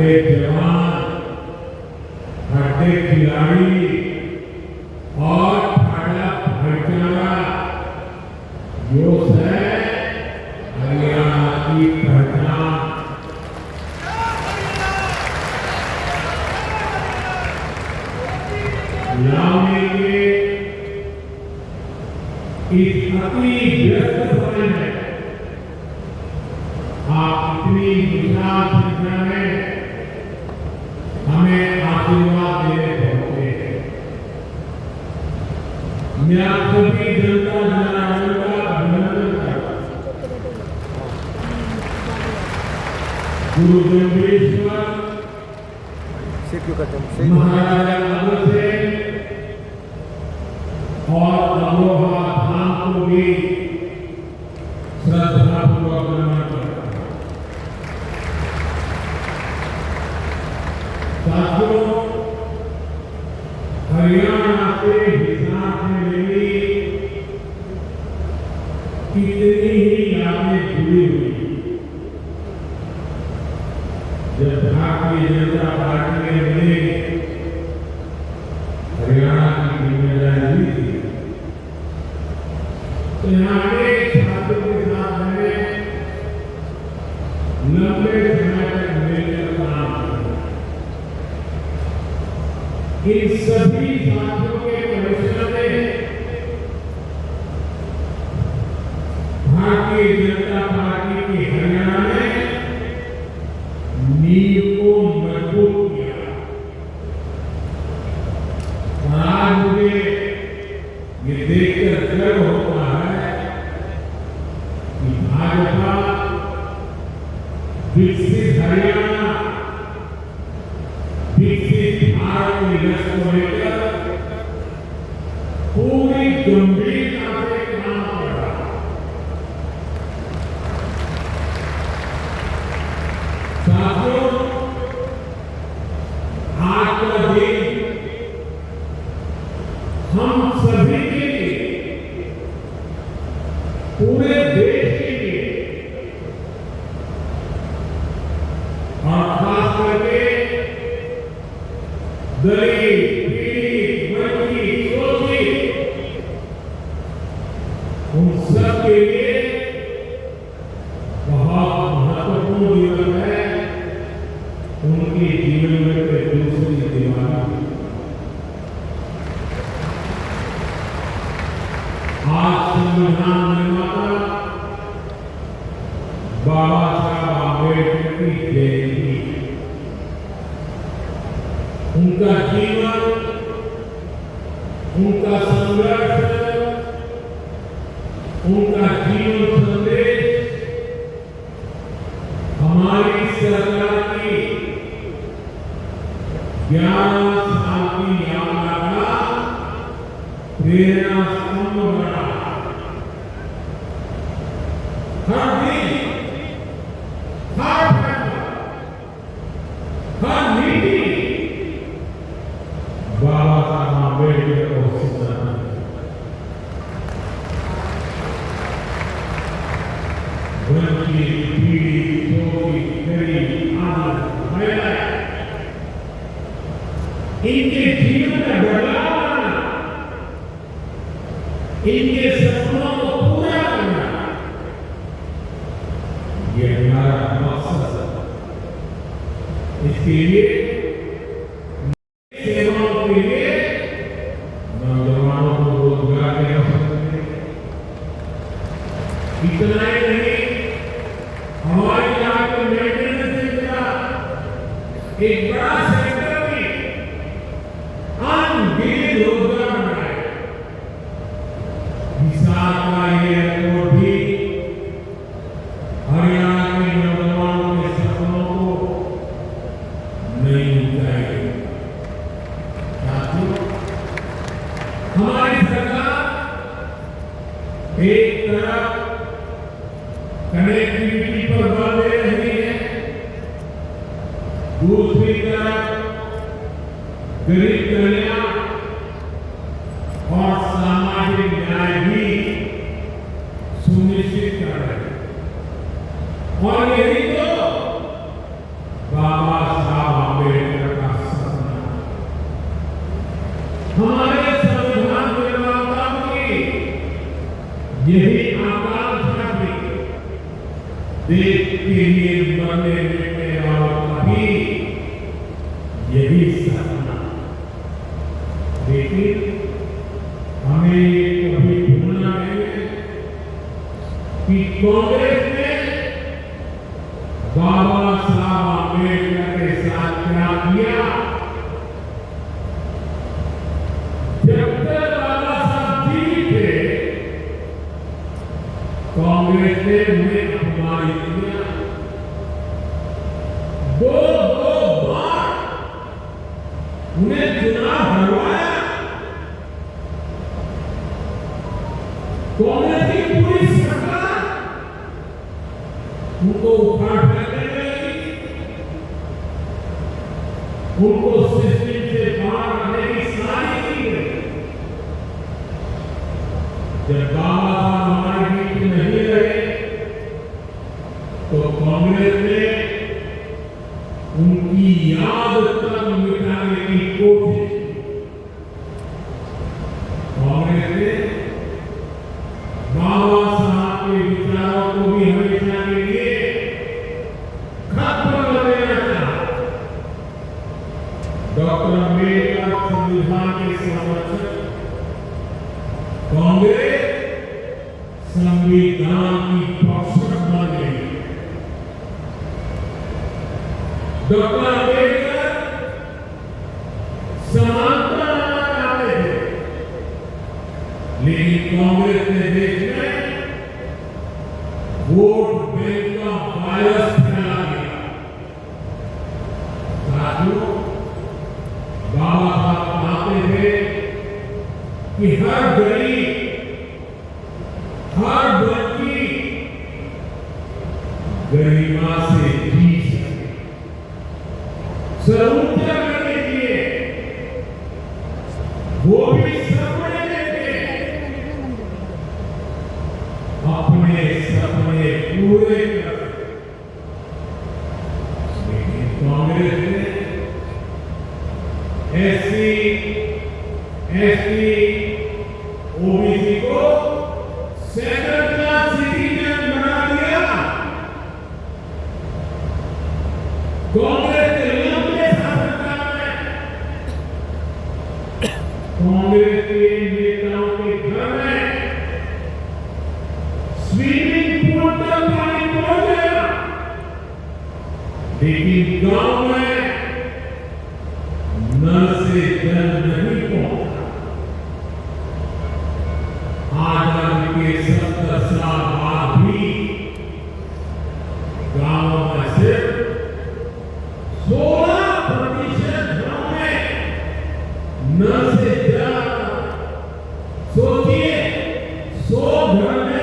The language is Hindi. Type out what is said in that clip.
हड्डे जवान, हड्डे खिलाड़ी और ठाड़ा भाईचारा जो है हरियाणा की पहचान। लाने के इस अति व्यस्त समय में आप इतनी विशाल संख्या में हमें आशीर्वाद देने पहुंचे हैं। मैं आप सभी जनता जनार्दन का अभिनंदन करता हूं। गुरु जम्बेश्वर महाराजा अग्रसेन और अमरोहा धाम को भी श्रद्धापूर्वक नमन करता हूं। साथियों, हरियाणा के हिसाब में मेरी कितनी ही यादें जुड़ी हुई। जब भारतीय जनता पार्टी ने मुझे हरियाणा की जिम्मेदारी दी थी तो यहाँ के छात्रों के साथ मैंने लंबे समय तक मिलकर काम किया। इन सभी साथियों के परिश्रम ने भारतीय जनता पार्टी की हरियाणा में नींव को मजबूत किया। और आज मुझे ये देखकर गर्व होता है कि भाजपा विकसित हरियाणा, विकसित भारत के लक्ष्य को लेकर पूरी गंभीरता से काम कर रहा है। साथियों, आज का दिन हम सभी के लिए, पूरे देश के लिए और खास करके गरीब, पीड़ित, वंचित, शोषित उन सब के लिए बहुत महत्वपूर्ण दिवस है। उनके जीवन में दूसरी दिवाली आज संविधान निर्माता बाबा साहब आंबेडकर की जयंती। उनका जीवन, उनका संघर्ष, उनका जीवन संदेश हमारी सरकार की 11 साल की यात्रा का प्रेरणा स्तंभ बना। हर दिन, हर फैसला, हर नीति बाबा साहब आंबेडकर को सिद्धांत वंचित, पीड़ित, शोषित, गरीब, अनाथ, महिलाएं, इनके जीवन में बदलाव लाना, इनके सपनों को पूरा करना, ये हमारा मकसद है। इसके लिए सेवाओं के लिए नौजवानों को रोजगार के अवसर मिलेंगे। इतना ही नहीं, हमारे यहाँ के मेंटेनेंस से जुड़ा एक बड़ा सेक्टर भी अनगिनत रोजगार बनाए। विशाल का ये एयरपोर्ट भी हरियाणा के नौजवानों के सपनों को नई ऊंचाई। साथियों, हमारी सरकार एक तरफ कनेक्टिविटी पर बल दे रही है, दूसरी तरफ गरीब कल्याण और सामाजिक न्याय भी सुनिश्चित कर रहे हैं। और यही तो बाबा साहब देश के लिए मरने मिटने वालों का भी यही सपना। लेकिन हमें ये कभी भूलना नहीं है कि कांग्रेस ने बाबा साहब अम्बेडकर के साथ क्या किया। जब तक बाबा साहब जी थे, कांग्रेस ने उन्हें अपमानित किया। दो बार उन्हें चुनाव हरवाया। कांग्रेस की पूरी सरकार उनको उखाड़ फेंकने लगी, उनको सिस्टम से बाहर आने की सारी की गई। जब बाबा साहब हमारे बीच नहीं रहे तो कांग्रेस ने उनकी याद तक मिटाने की कोशिश की। कांग्रेस ने बाबा साहब के विचारों को भी हमेशा के लिए खत्म कर देना चाहा। डॉक्टर अम्बेडकर संविधान के संरक्षक, कांग्रेस संविधान की पक्षधर बन गई। डॉक्टर अम्बेडकर समानता लाना चाहते थे, लेकिन कांग्रेस ने देश में वोट बैंक का वायरस फैला दिया। साथियों, बाबा साहब चाहते थे कि हर गरीब, हर बच्ची गरिमा से जी सके। सर्वोच्च करने के वो भी सपने देखे, अपने सपने पूरे कर। लेकिन कांग्रेस ने एससी, एसटी, ओबीसी को सेकंड क्लास सिटीजन बना दिया। कांग्रेस के लंबे शासनकाल में कांग्रेस के नेताओं के घर में स्विमिंग पूल तक पानी पहुंच गया, लेकिन गांव में नल से जल नहीं पहुंचा। आजादी के 70 साल बाद भी गांव में सिर्फ 16% घरों में नल से जल। सोचिए, 100 घर में